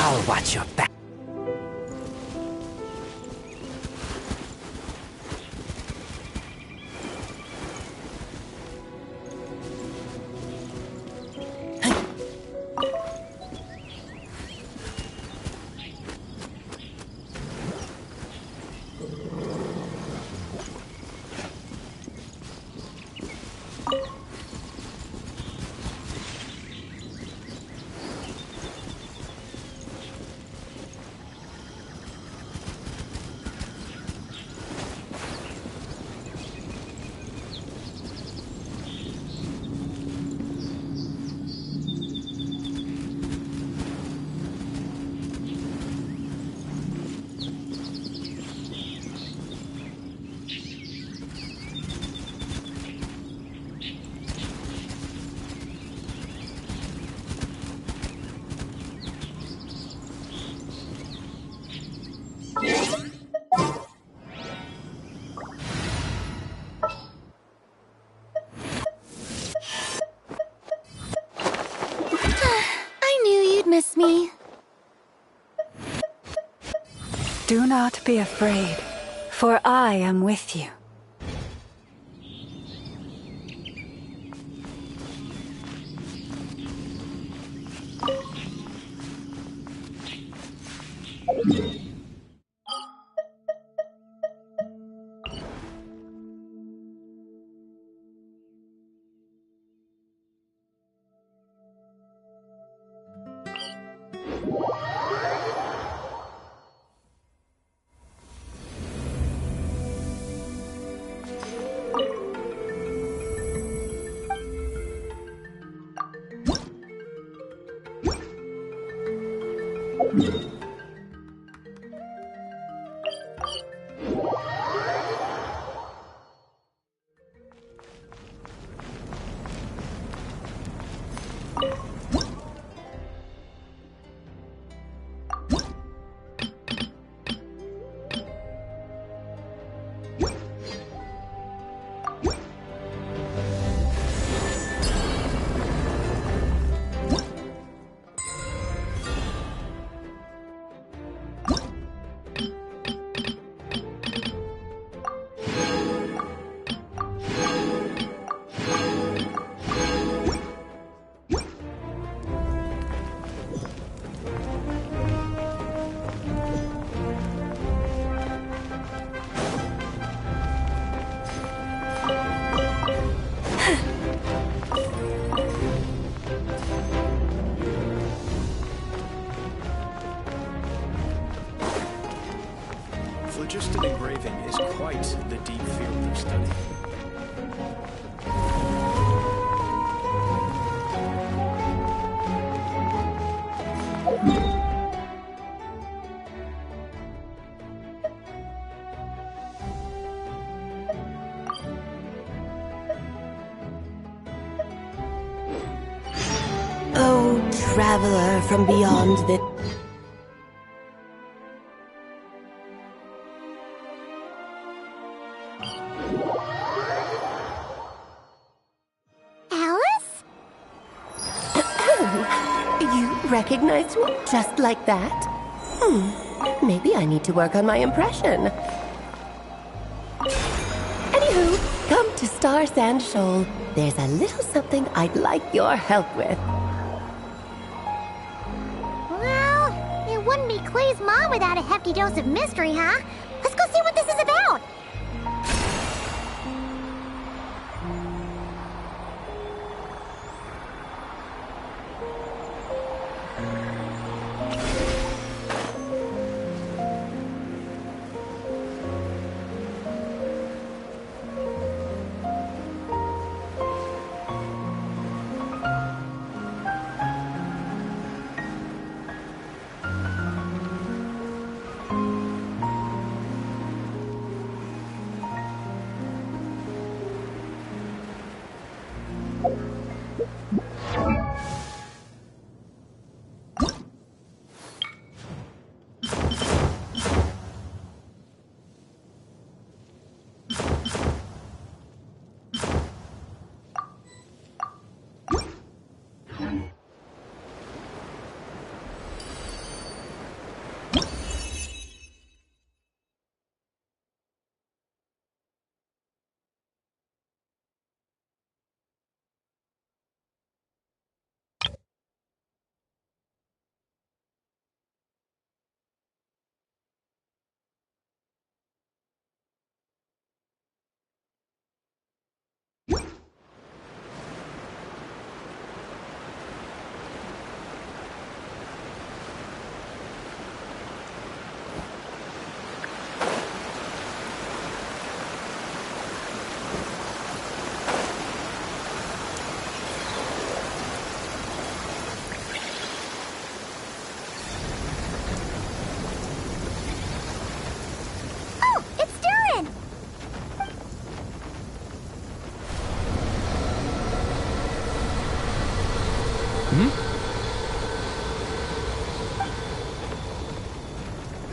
I'll watch your back. Miss me? Do not be afraid, for I am with you. Phlogiston engraving is quite the deep field of study. Oh, traveler from beyond the... Alice? You recognized me just like that? Maybe I need to work on my impression. Anywho, come to Star Sand Shoal. There's a little something I'd like your help with. Well, it wouldn't wouldn't be Clay's mom without a hefty dose of mystery, huh? Let's go see what this is about.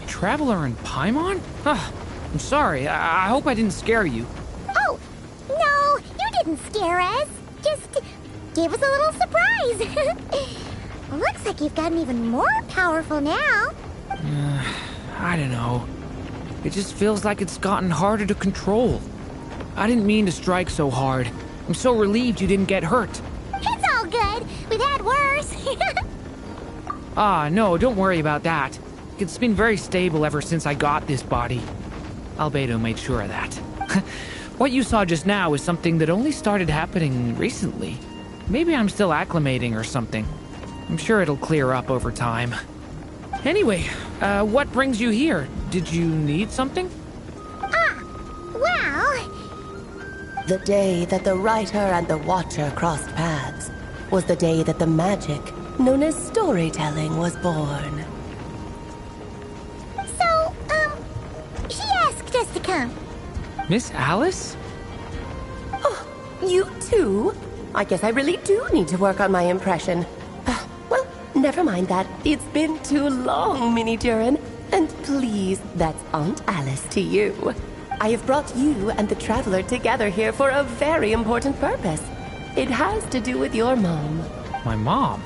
Traveler in Paimon? I'm sorry. I hope I didn't scare you. Oh, no, you didn't scare us. Just gave us a little surprise. Looks like you've gotten even more powerful now. I don't know. It just feels like it's gotten harder to control. I didn't mean to strike so hard. I'm so relieved you didn't get hurt. It's all good. We've had worse. No, don't worry about that. It's been very stable ever since I got this body. Albedo made sure of that. What you saw just now is something that only started happening recently. Maybe I'm still acclimating or something. I'm sure it'll clear up over time. Anyway, what brings you here? Did you need something? Well... The day that the writer and the watcher crossed paths was the day that the magic known as storytelling was born. She asked us to come. Miss Alice? Oh, you too? I guess I really do need to work on my impression. Well, never mind that. It's been too long, Mini Durin. And please, that's Aunt Alice to you. I have brought you and the Traveler together here for a very important purpose. It has to do with your mom. My mom?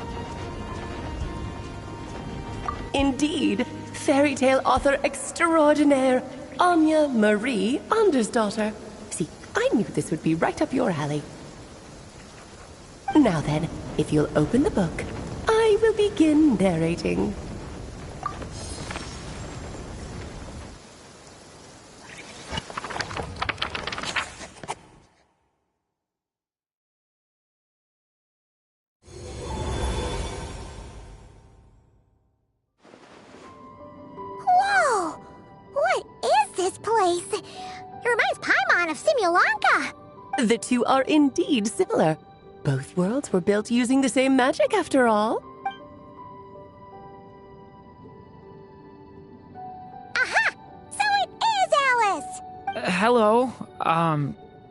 Indeed. Fairy tale author extraordinaire, Anya Marie Andersdottir. See, I knew this would be right up your alley. Now then, if you'll open the book, I will begin narrating. The two are indeed similar. Both worlds were built using the same magic, after all. Aha! So it is Alice! Hello,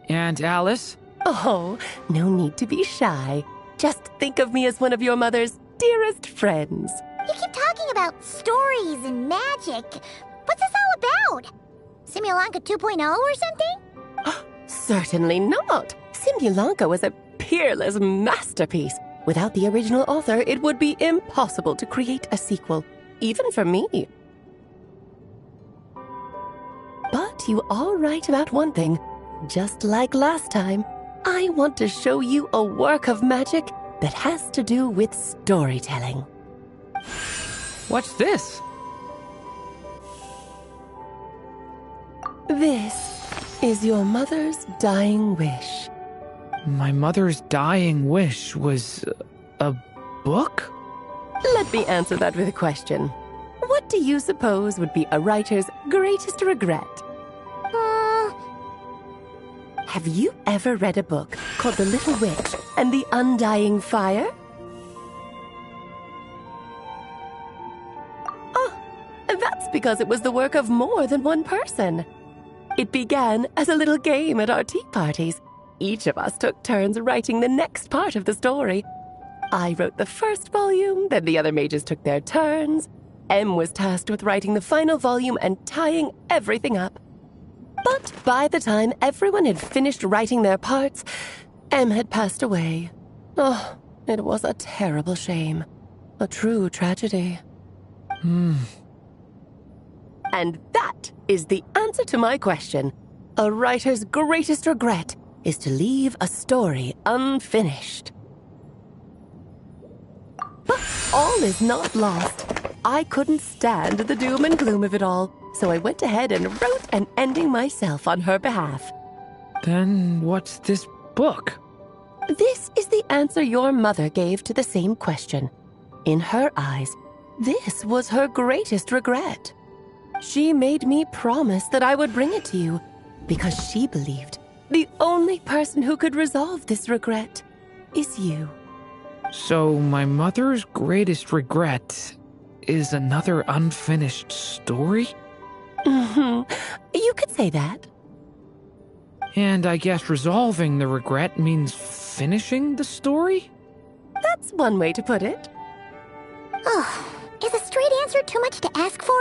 Aunt Alice? Oh, no need to be shy. Just think of me as one of your mother's dearest friends. You keep talking about stories and magic. What's this all about? Simulanka 2.0 or something? Certainly not. Simulanka was a peerless masterpiece. Without the original author, it would be impossible to create a sequel, even for me. But you are right about one thing. Just like last time, I want to show you a work of magic that has to do with storytelling. What's this? This is your mother's dying wish. My mother's dying wish was a book? Let me answer that with a question. What do you suppose would be a writer's greatest regret? Have you ever read a book called The Little Witch and the Undying Fire? Oh, that's because it was the work of more than one person. It began as a little game at our tea parties. Each of us took turns writing the next part of the story. I wrote the first volume, then the other mages took their turns. Em was tasked with writing the final volume and tying everything up. But by the time everyone had finished writing their parts, Em had passed away. Oh, it was a terrible shame. A true tragedy. And that is the answer to my question. A writer's greatest regret is to leave a story unfinished. But all is not lost. I couldn't stand the doom and gloom of it all, so I went ahead and wrote an ending myself on her behalf. Then what's this book? This is the answer your mother gave to the same question. In her eyes, this was her greatest regret. She made me promise that I would bring it to you, because she believed the only person who could resolve this regret is you. So my mother's greatest regret is another unfinished story? You could say that. And I guess resolving the regret means finishing the story? That's one way to put it. Is a straight answer too much to ask for?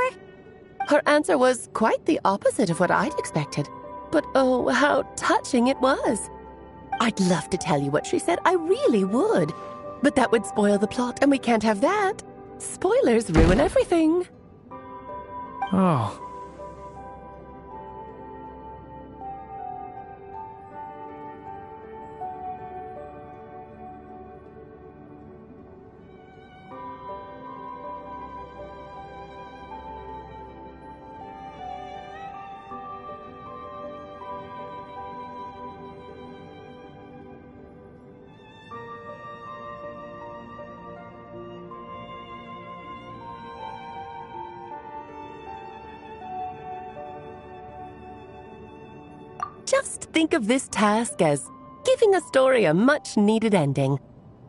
Her answer was quite the opposite of what I'd expected. But oh, how touching it was. I'd love to tell you what she said, I really would. But that would spoil the plot, and we can't have that. Spoilers ruin everything. Oh. Just think of this task as giving a story a much-needed ending.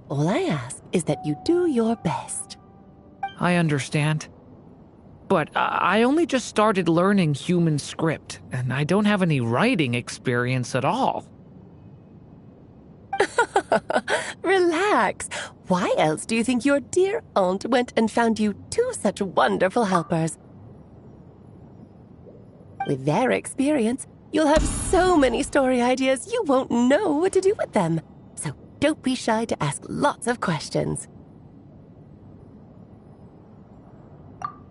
All I ask is that you do your best. I understand. But I only just started learning human script, and I don't have any writing experience at all. Relax. Why else do you think your dear aunt went and found you two such wonderful helpers? With their experience, you'll have so many story ideas you won't know what to do with them. So don't be shy to ask lots of questions.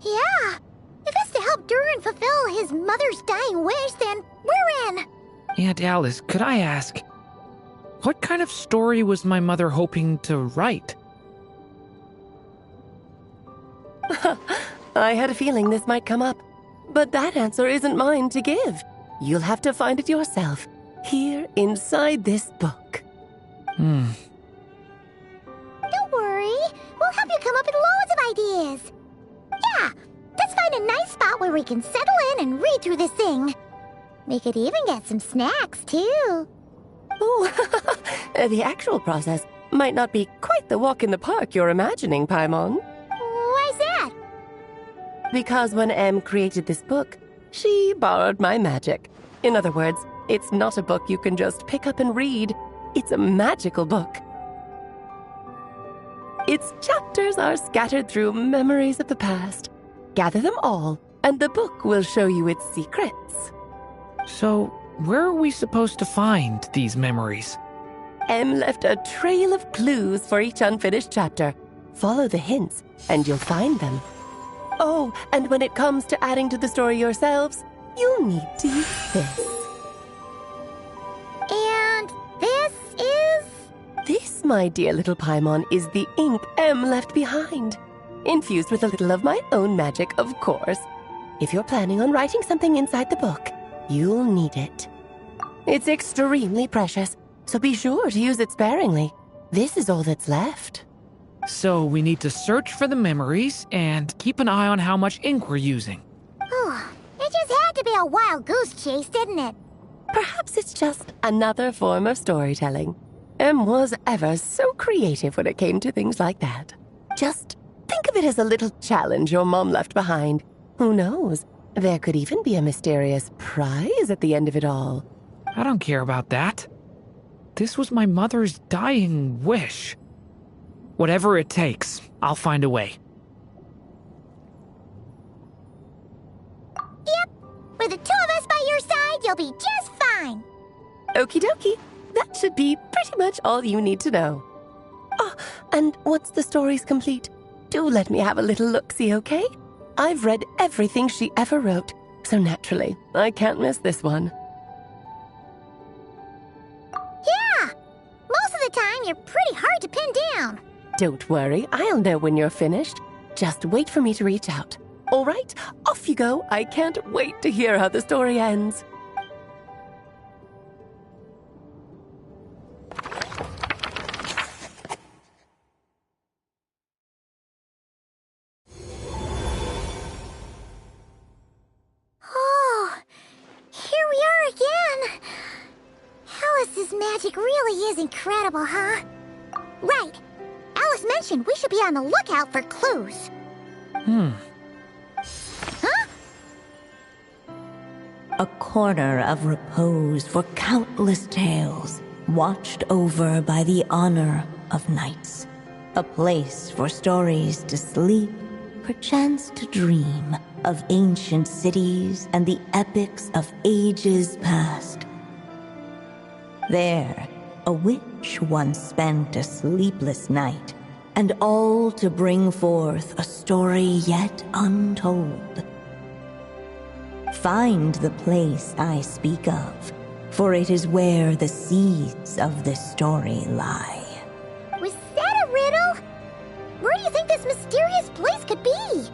Yeah. If it's to help Durin fulfill his mother's dying wish, then we're in. Aunt Alice, could I ask, what kind of story was my mother hoping to write? I had a feeling this might come up, but that answer isn't mine to give. You'll have to find it yourself, here inside this book. Don't worry. We'll help you come up with loads of ideas. Yeah, let's find a nice spot where we can settle in and read through this thing. We could even get some snacks, too. Oh, the actual process might not be quite the walk in the park you're imagining, Paimon. Why's that? Because when Em created this book, she borrowed my magic. In other words, it's not a book you can just pick up and read. It's a magical book. Its chapters are scattered through memories of the past. Gather them all, and the book will show you its secrets. So, where are we supposed to find these memories? Em left a trail of clues for each unfinished chapter. Follow the hints, and you'll find them. Oh, and when it comes to adding to the story yourselves, you'll need to use this. And this is? This, my dear little Paimon, is the ink Em left behind. Infused with a little of my own magic, of course. If you're planning on writing something inside the book, You'll need it. It's extremely precious, so be sure to use it sparingly. This is all that's left. So we need to search for the memories and keep an eye on how much ink we're using. Oh, it just had to be a wild goose chase, didn't it? Perhaps it's just another form of storytelling. Em was ever so creative when it came to things like that. Just think of it as a little challenge your mom left behind. Who knows? There could even be a mysterious prize at the end of it all. I don't care about that. This was my mother's dying wish. Whatever it takes, I'll find a way. Yep. With the two of us by your side, you'll be just fine. Okie dokie. That should be pretty much all you need to know. Oh, and once the story's complete, do let me have a little look-see, okay? I've read everything she ever wrote, so naturally, I can't miss this one. Yeah. Most of the time, you're pretty hard to pin down. Don't worry, I'll know when you're finished. Just wait for me to reach out. All right, off you go. I can't wait to hear how the story ends. Oh, here we are again. Alice's magic really is incredible, huh? Right. Alice mentioned we should be on the lookout for clues. Huh? A corner of repose for countless tales, watched over by the honor of knights. A place for stories to sleep, perchance to dream of ancient cities and the epics of ages past. There, a witch once spent a sleepless night, and all to bring forth a story yet untold. Find the place I speak of, for it is where the seeds of this story lie. Was that a riddle? Where do you think this mysterious place could be?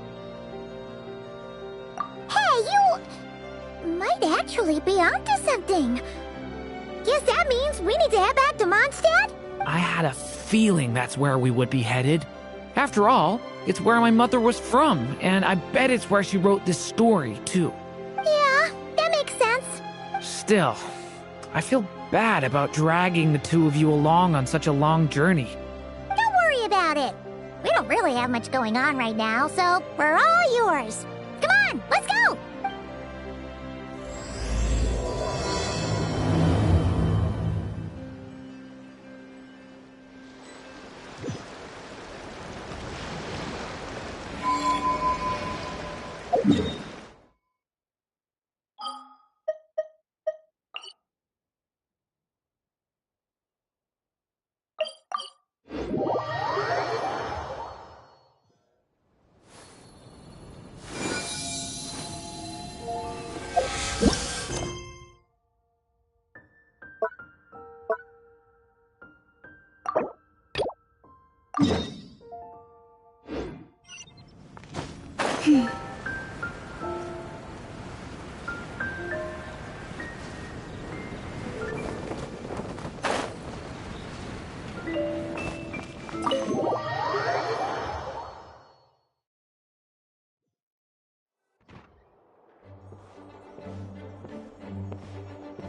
Hey, you might actually be onto something. Guess that means we need to head back to Mondstadt? I had a feeling that's where we would be headed. After all, it's where my mother was from, and I bet it's where she wrote this story, too. Yeah, that makes sense. Still, I feel bad about dragging the two of you along on such a long journey. Don't worry about it. We don't really have much going on right now, so we're all yours. Come on, let's go!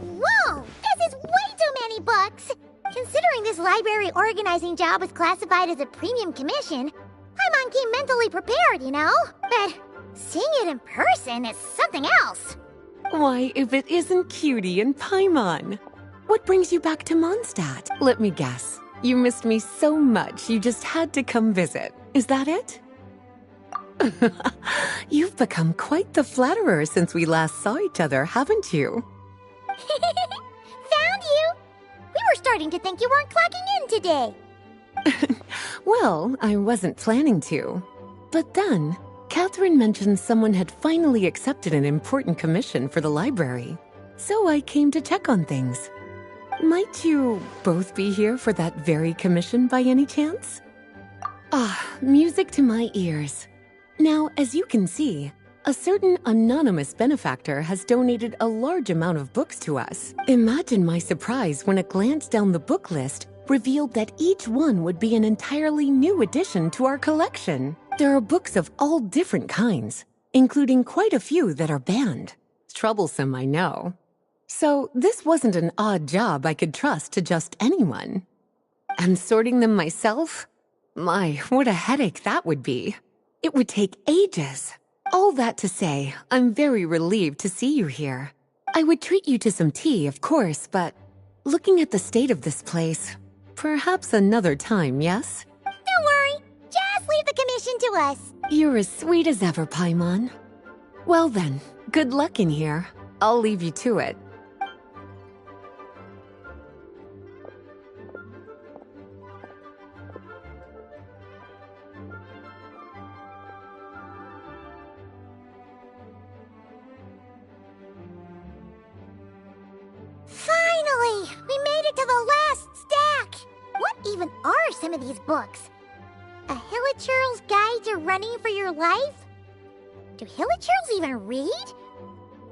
Whoa! This is way too many books! Considering this library organizing job was classified as a premium commission, I'm on key mentally prepared, you know? But seeing it in person is something else. Why, if it isn't Cutie and Paimon. What brings you back to Mondstadt? Let me guess. You missed me so much you just had to come visit. Is that it? You've become quite the flatterer since we last saw each other, haven't you? Found you! We were starting to think you weren't clocking in today. Well, I wasn't planning to. But then, Catherine mentioned someone had finally accepted an important commission for the library. So I came to check on things. Might you both be here for that very commission by any chance? Ah, music to my ears. Now, as you can see, A certain anonymous benefactor has donated a large amount of books to us. Imagine my surprise when a glance down the book list revealed that each one would be an entirely new addition to our collection. There are books of all different kinds, including quite a few that are banned. Troublesome, I know. So this wasn't an odd job I could trust to just anyone. And sorting them myself? My, what a headache that would be. It would take ages. All that to say, I'm very relieved to see you here. I would treat you to some tea, of course, but looking at the state of this place, perhaps another time, yes? Don't worry. Just leave the commission to us. You're as sweet as ever, Paimon. Well then, good luck in here. I'll leave you to it. Finally! We made it to the last stack! What even are some of these books? A Hilichurl's Guide to Running for Your Life? Do Hilichurls even read?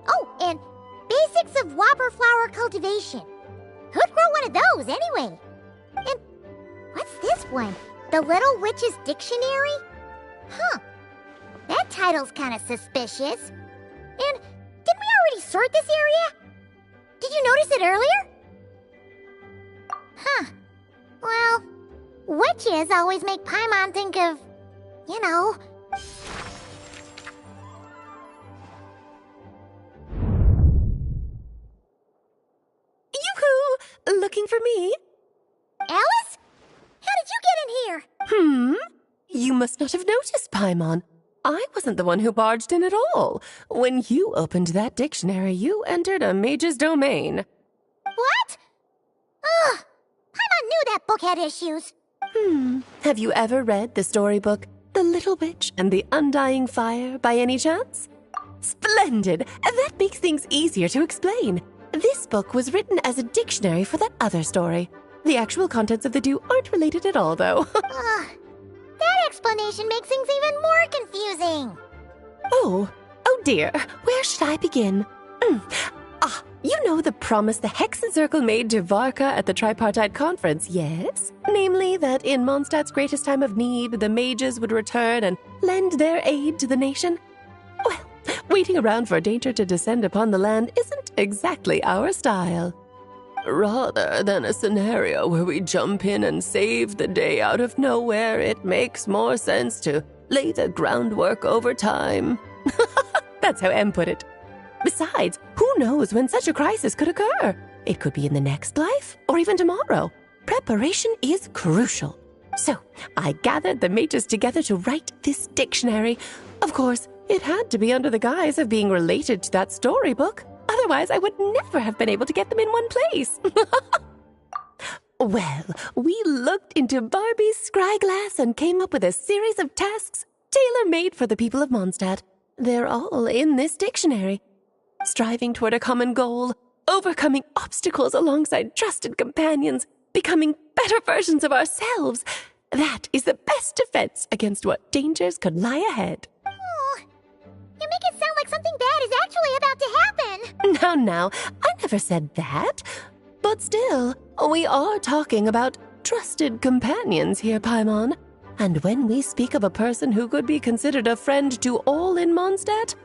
Oh, and Basics of Whopper Flower Cultivation. Who'd grow one of those, anyway? And what's this one? The Little Witch's Dictionary? Huh. That title's kind of suspicious. And didn't we already sort this area? Did you notice it earlier? Huh. Well, witches always make Paimon think of, you know... Yoo-hoo! Looking for me? Alice? How did you get in here? You must not have noticed, Paimon. I wasn't the one who barged in at all. When you opened that dictionary, you entered a mage's domain. What? Ugh! Paimon knew that book had issues. Have you ever read the storybook, The Little Witch and the Undying Fire, by any chance? Splendid! That makes things easier to explain. This book was written as a dictionary for that other story. The actual contents of the two aren't related at all, though. That explanation makes things even more confusing. Oh dear. Where should I begin? You know the promise the Hexen Circle made to Varka at the Tripartite Conference, yes? Namely, that in Mondstadt's greatest time of need, the mages would return and lend their aid to the nation? Well, waiting around for danger to descend upon the land isn't exactly our style. Rather than a scenario where we jump in and save the day out of nowhere, it makes more sense to lay the groundwork over time. That's how Em put it. Besides, who knows when such a crisis could occur? It could be in the next life, or even tomorrow. Preparation is crucial. So, I gathered the mages together to write this dictionary. Of course, it had to be under the guise of being related to that storybook. Otherwise, I would never have been able to get them in one place. Well, we looked into Barbie's scryglass and came up with a series of tasks tailor-made for the people of Mondstadt. They're all in this dictionary. Striving toward a common goal, overcoming obstacles alongside trusted companions, becoming better versions of ourselves. That is the best defense against what dangers could lie ahead. Oh, you make it sound like something bad is actually about to happen. Now, I never said that. But still, we are talking about trusted companions here, Paimon. And when we speak of a person who could be considered a friend to all in Mondstadt,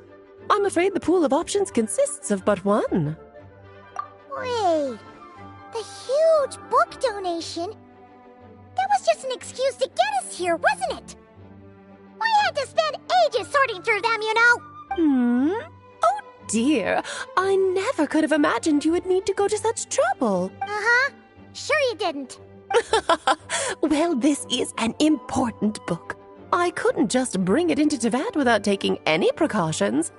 I'm afraid the pool of options consists of but one. Wait, the huge book donation? That was just an excuse to get us here, wasn't it? We had to spend ages sorting through them, you know. Oh dear, I never could have imagined you would need to go to such trouble. Uh-huh. Sure you didn't. Well, this is an important book. I couldn't just bring it into Tevat without taking any precautions.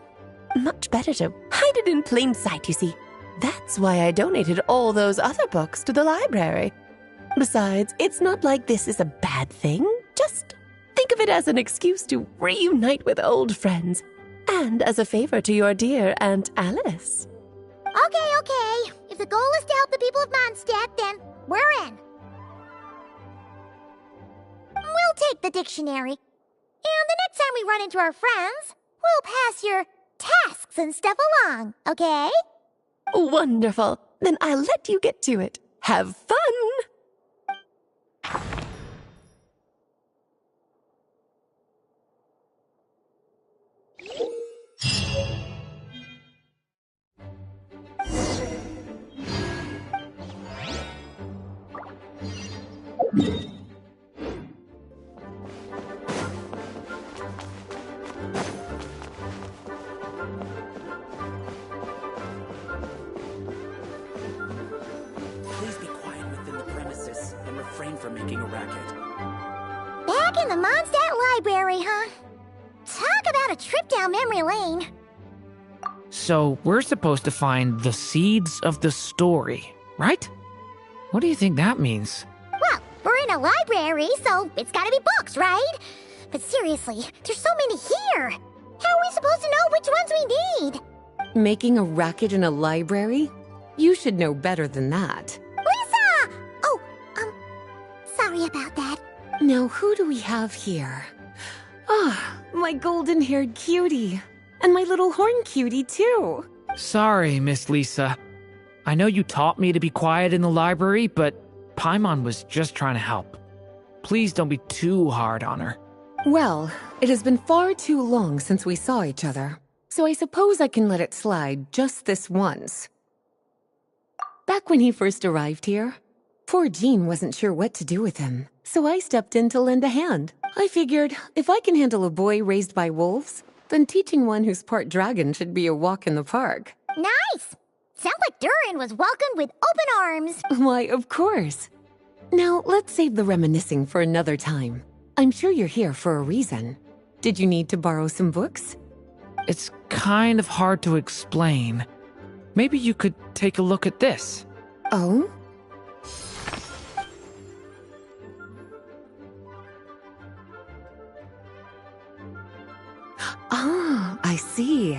Much better to hide it in plain sight, you see. That's why I donated all those other books to the library. Besides, it's not like this is a bad thing. Just think of it as an excuse to reunite with old friends. And as a favor to your dear Aunt Alice. Okay. If the goal is to help the people of Mondstadt, then we're in. We'll take the dictionary. And the next time we run into our friends, We'll pass your tasks and stuff along, okay? Wonderful. Then I'll let you get to it. Have fun! Please be quiet within the premises and refrain from making a racket. Back in the Mondstadt Library, huh? Talk about a trip down memory lane. So, we're supposed to find the seeds of the story, right? What do you think that means? Well, we're in a library, so it's gotta be books, right? But seriously, there's so many here. How are we supposed to know which ones we need? Making a racket in a library? You should know better than that. Lisa! Oh, sorry about that. Now, who do we have here? Ah, my golden-haired cutie. And my little horn cutie, too. Sorry, Miss Lisa. I know you taught me to be quiet in the library, but Paimon was just trying to help. Please don't be too hard on her. Well, it has been far too long since we saw each other, so I suppose I can let it slide just this once. Back when he first arrived here, poor Jean wasn't sure what to do with him, so I stepped in to lend a hand. I figured, if I can handle a boy raised by wolves, then teaching one who's part dragon should be a walk in the park. Nice! Sounds like Durin was welcomed with open arms. Why, of course. Now, let's save the reminiscing for another time. I'm sure you're here for a reason. Did you need to borrow some books? It's kind of hard to explain. Maybe you could take a look at this. Oh? Ah, I see.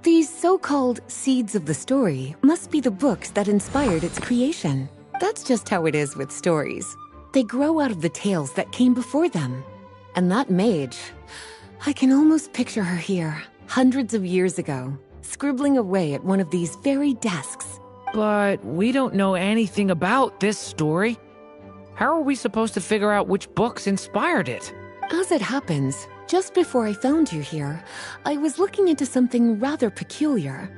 These so-called seeds of the story must be the books that inspired its creation. That's just how it is with stories. They grow out of the tales that came before them. And that mage, I can almost picture her here, hundreds of years ago, scribbling away at one of these very desks. But we don't know anything about this story. How are we supposed to figure out which books inspired it? As it happens, just before I found you here, I was looking into something rather peculiar.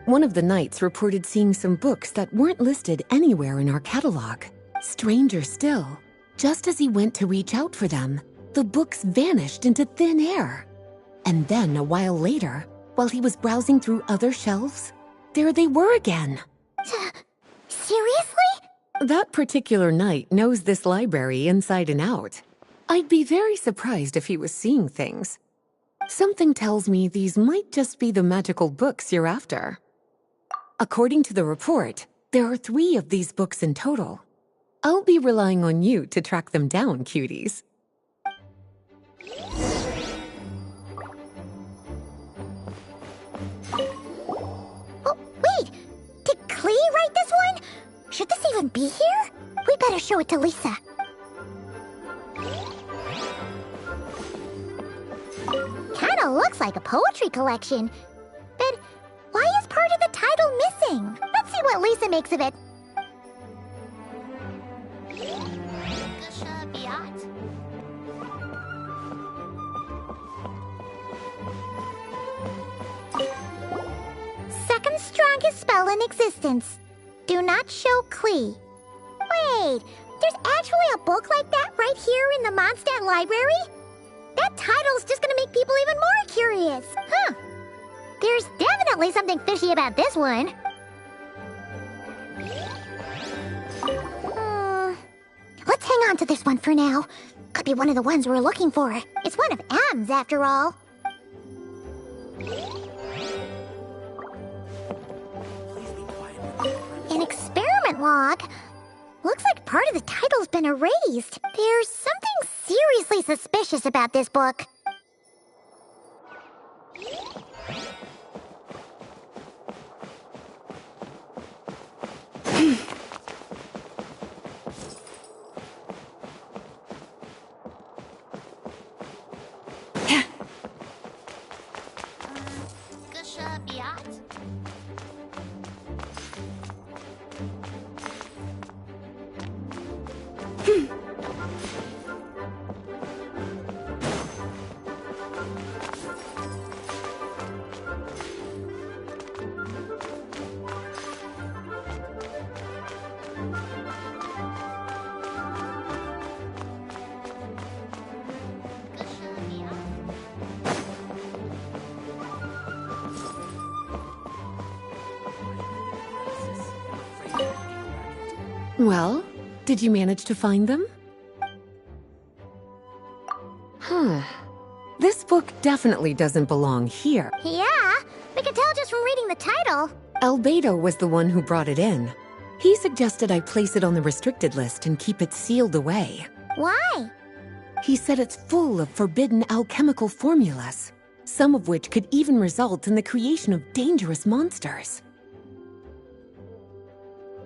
One of the knights reported seeing some books that weren't listed anywhere in our catalog. Stranger still, just as he went to reach out for them, the books vanished into thin air. And then, a while later, while he was browsing through other shelves, there they were again. Seriously? That particular knight knows this library inside and out. I'd be very surprised if he was seeing things. Something tells me these might just be the magical books you're after. According to the report, there are 3 of these books in total. I'll be relying on you to track them down, cuties. Oh, wait! Did Klee write this one? Should this even be here? We better show it to Lisa. Kinda looks like a poetry collection. But why is part of the title missing? Let's see what Lisa makes of it. Second strongest spell in existence. Do not show Klee. Wait, there's actually a book like that right here in the Mondstadt Library? That title's just gonna make people even more curious. Huh. There's definitely something fishy about this one. Let's hang on to this one for now. Could be one of the ones we're looking for. It's one of M's, after all. An experiment log. Looks like part of the title's been erased. There's something seriously suspicious about this book. Well, did you manage to find them? Huh. This book definitely doesn't belong here. Yeah, we can tell just from reading the title. Albedo was the one who brought it in. He suggested I place it on the restricted list and keep it sealed away. Why? He said it's full of forbidden alchemical formulas, some of which could even result in the creation of dangerous monsters.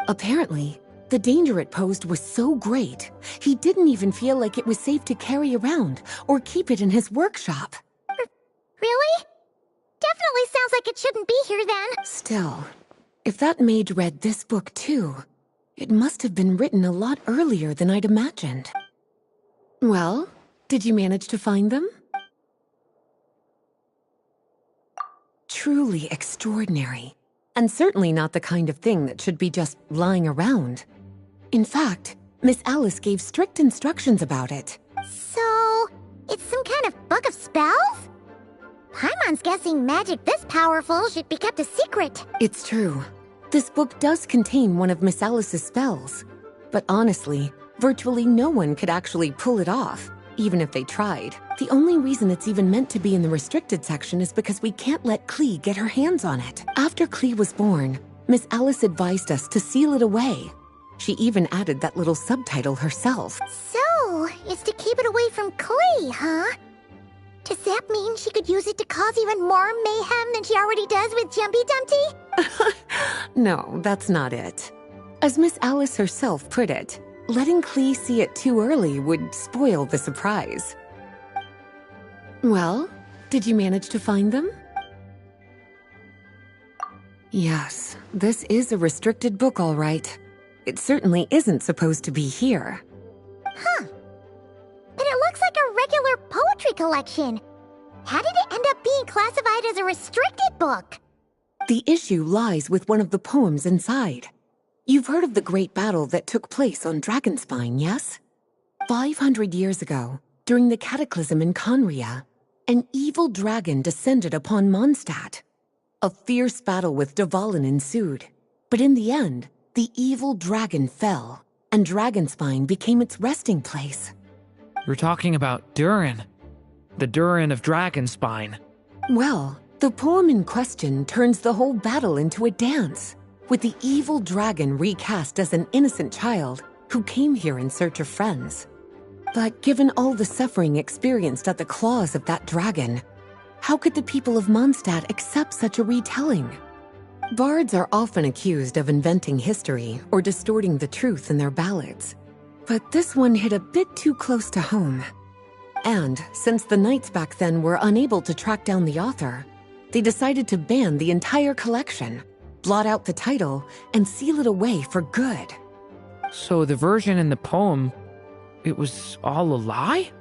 Apparently, the danger it posed was so great, he didn't even feel like it was safe to carry around or keep it in his workshop. Really? Definitely sounds like it shouldn't be here then. Still, if that mage read this book too, it must have been written a lot earlier than I'd imagined. Well, did you manage to find them? Truly extraordinary, and certainly not the kind of thing that should be just lying around. In fact, Miss Alice gave strict instructions about it. So, it's some kind of book of spells? Paimon's guessing magic this powerful should be kept a secret. It's true. This book does contain one of Miss Alice's spells. But honestly, virtually no one could actually pull it off, even if they tried. The only reason it's even meant to be in the restricted section is because we can't let Klee get her hands on it. After Klee was born, Miss Alice advised us to seal it away. She even added that little subtitle herself. So, it's to keep it away from Klee, huh? Does that mean she could use it to cause even more mayhem than she already does with Jumpy Dumpty? No, that's not it. As Miss Alice herself put it, letting Klee see it too early would spoil the surprise. Well, did you manage to find them? Yes, this is a restricted book, all right. It certainly isn't supposed to be here. Huh. But it looks like a regular poetry collection. How did it end up being classified as a restricted book? The issue lies with one of the poems inside. You've heard of the great battle that took place on Dragonspine, yes? 500 years ago, during the cataclysm in Conria, an evil dragon descended upon Mondstadt. A fierce battle with Dvalin ensued, but in the end, the evil dragon fell, and Dragonspine became its resting place. You're talking about Durin. The Durin of Dragonspine. Well, the poem in question turns the whole battle into a dance, with the evil dragon recast as an innocent child who came here in search of friends. But given all the suffering experienced at the claws of that dragon, how could the people of Mondstadt accept such a retelling? Bards are often accused of inventing history or distorting the truth in their ballads. But this one hit a bit too close to home. And since the knights back then were unable to track down the author, they decided to ban the entire collection, blot out the title, and seal it away for good. So the version in the poem, it was all a lie?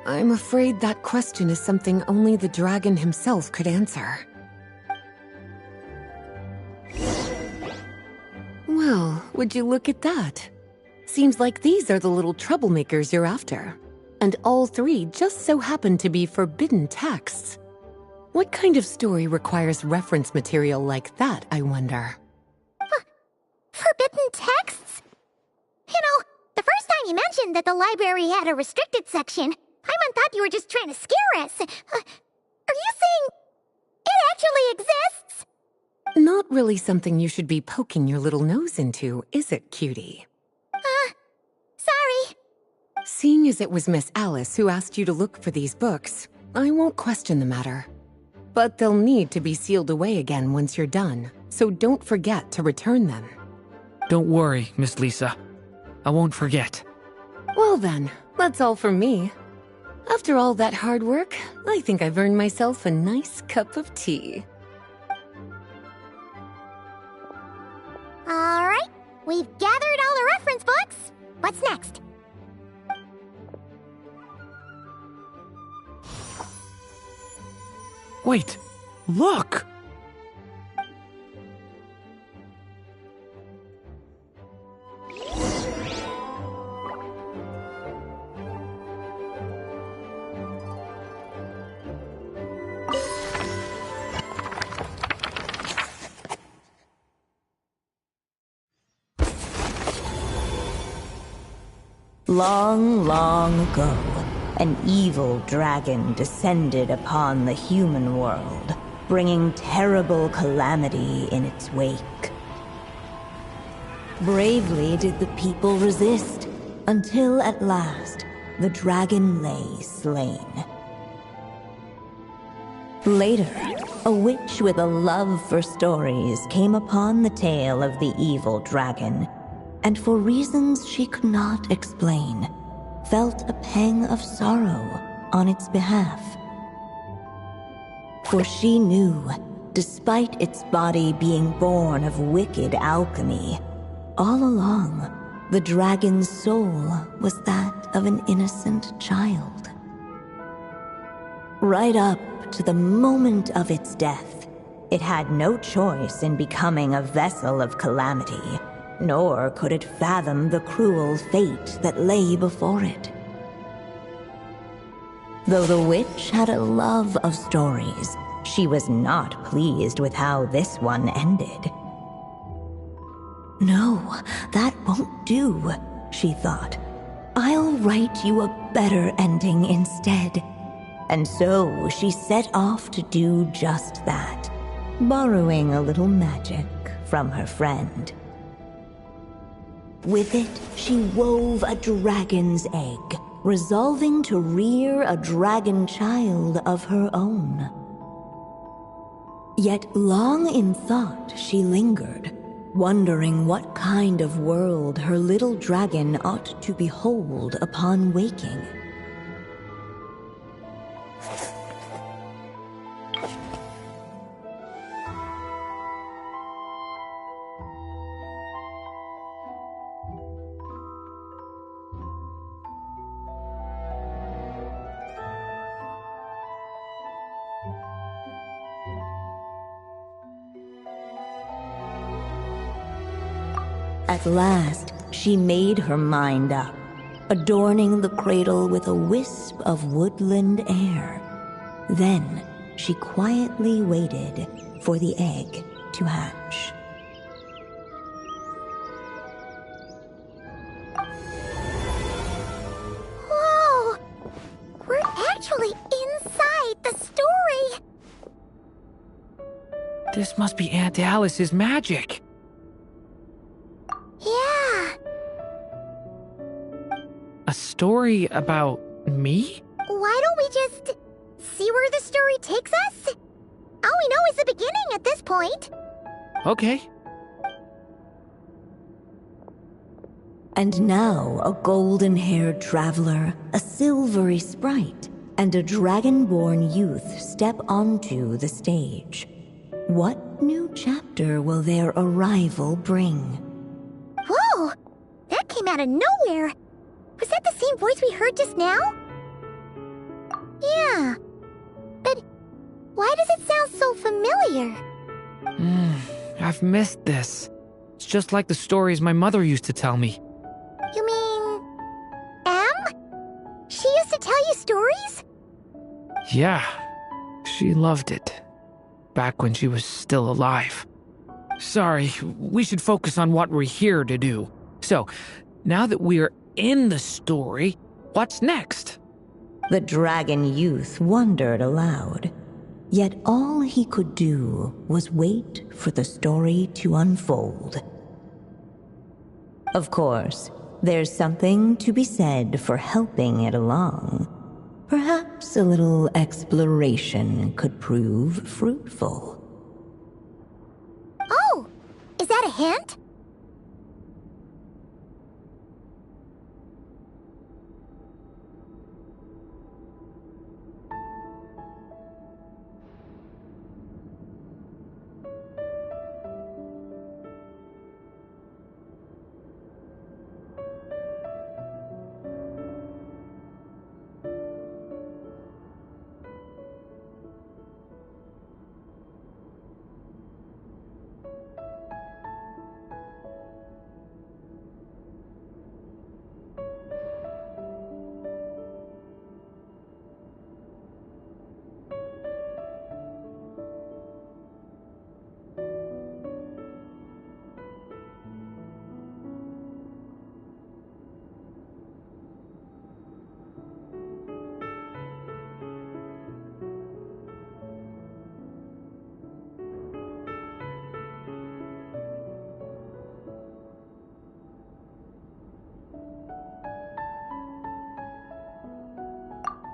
I'm afraid that question is something only the dragon himself could answer. Well, would you look at that? Seems like these are the little troublemakers you're after. And all three just so happen to be forbidden texts. What kind of story requires reference material like that, I wonder? Forbidden texts? You know, the first time you mentioned that the library had a restricted section, Paimon thought you were just trying to scare us. Are you saying it actually exists? Not really something you should be poking your little nose into, is it, cutie? Sorry. Seeing as it was Miss Alice who asked you to look for these books, I won't question the matter. But they'll need to be sealed away again once you're done, so don't forget to return them. Don't worry, Miss Lisa. I won't forget. Well then, that's all from me. After all that hard work, I think I've earned myself a nice cup of tea. Alright, we've gathered all the reference books. What's next? Wait, look! Long, long ago, an evil dragon descended upon the human world, bringing terrible calamity in its wake. Bravely did the people resist, until at last, the dragon lay slain. Later, a witch with a love for stories came upon the tale of the evil dragon, and for reasons she could not explain, felt a pang of sorrow on its behalf. For she knew, despite its body being born of wicked alchemy, all along, the dragon's soul was that of an innocent child. Right up to the moment of its death, it had no choice in becoming a vessel of calamity, nor could it fathom the cruel fate that lay before it. Though the witch had a love of stories, she was not pleased with how this one ended. No, that won't do, she thought. I'll write you a better ending instead. And so she set off to do just that, borrowing a little magic from her friend. With it, she wove a dragon's egg, resolving to rear a dragon child of her own. Yet long in thought she lingered, wondering what kind of world her little dragon ought to behold upon waking. At last, she made her mind up, adorning the cradle with a wisp of woodland air. Then, she quietly waited for the egg to hatch. Whoa! We're actually inside the story! This must be Aunt Alice's magic. Yeah. A story about me? Why don't we just see where the story takes us? All we know is the beginning at this point. Okay. And now a golden-haired traveler, a silvery sprite, and a dragon-born youth step onto the stage. What new chapter will their arrival bring? Whoa! That came out of nowhere! Was that the same voice we heard just now? Yeah. But why does it sound so familiar? I've missed this. It's just like the stories my mother used to tell me. You mean... Em? She used to tell you stories? Yeah, she loved it. Back when she was still alive. Sorry, we should focus on what we're here to do. So, now that we're in the story, what's next? The dragon youth wondered aloud. Yet all he could do was wait for the story to unfold. Of course, there's something to be said for helping it along. Perhaps a little exploration could prove fruitful. Oh! Is that a hint?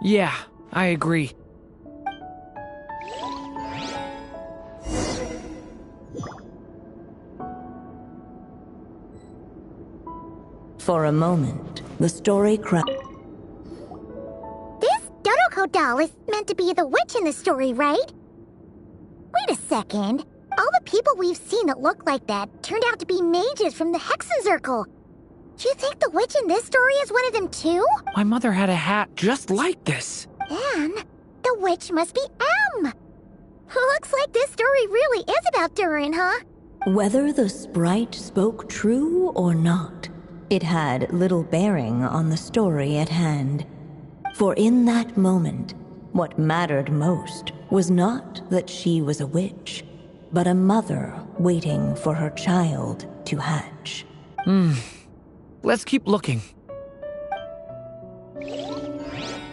Yeah, I agree. For a moment, the story This Dodoko doll is meant to be the witch in the story, right? Wait a second. All the people we've seen that look like that turned out to be mages from the Hexen Circle. Do you think the witch in this story is one of them too? My mother had a hat just like this. Then, the witch must be M. Looks like this story really is about Durin, huh? Whether the sprite spoke true or not, it had little bearing on the story at hand. For in that moment, what mattered most was not that she was a witch, but a mother waiting for her child to hatch. Let's keep looking.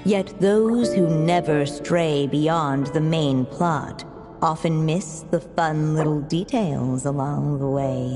Yet those who never stray beyond the main plot often miss the fun little details along the way.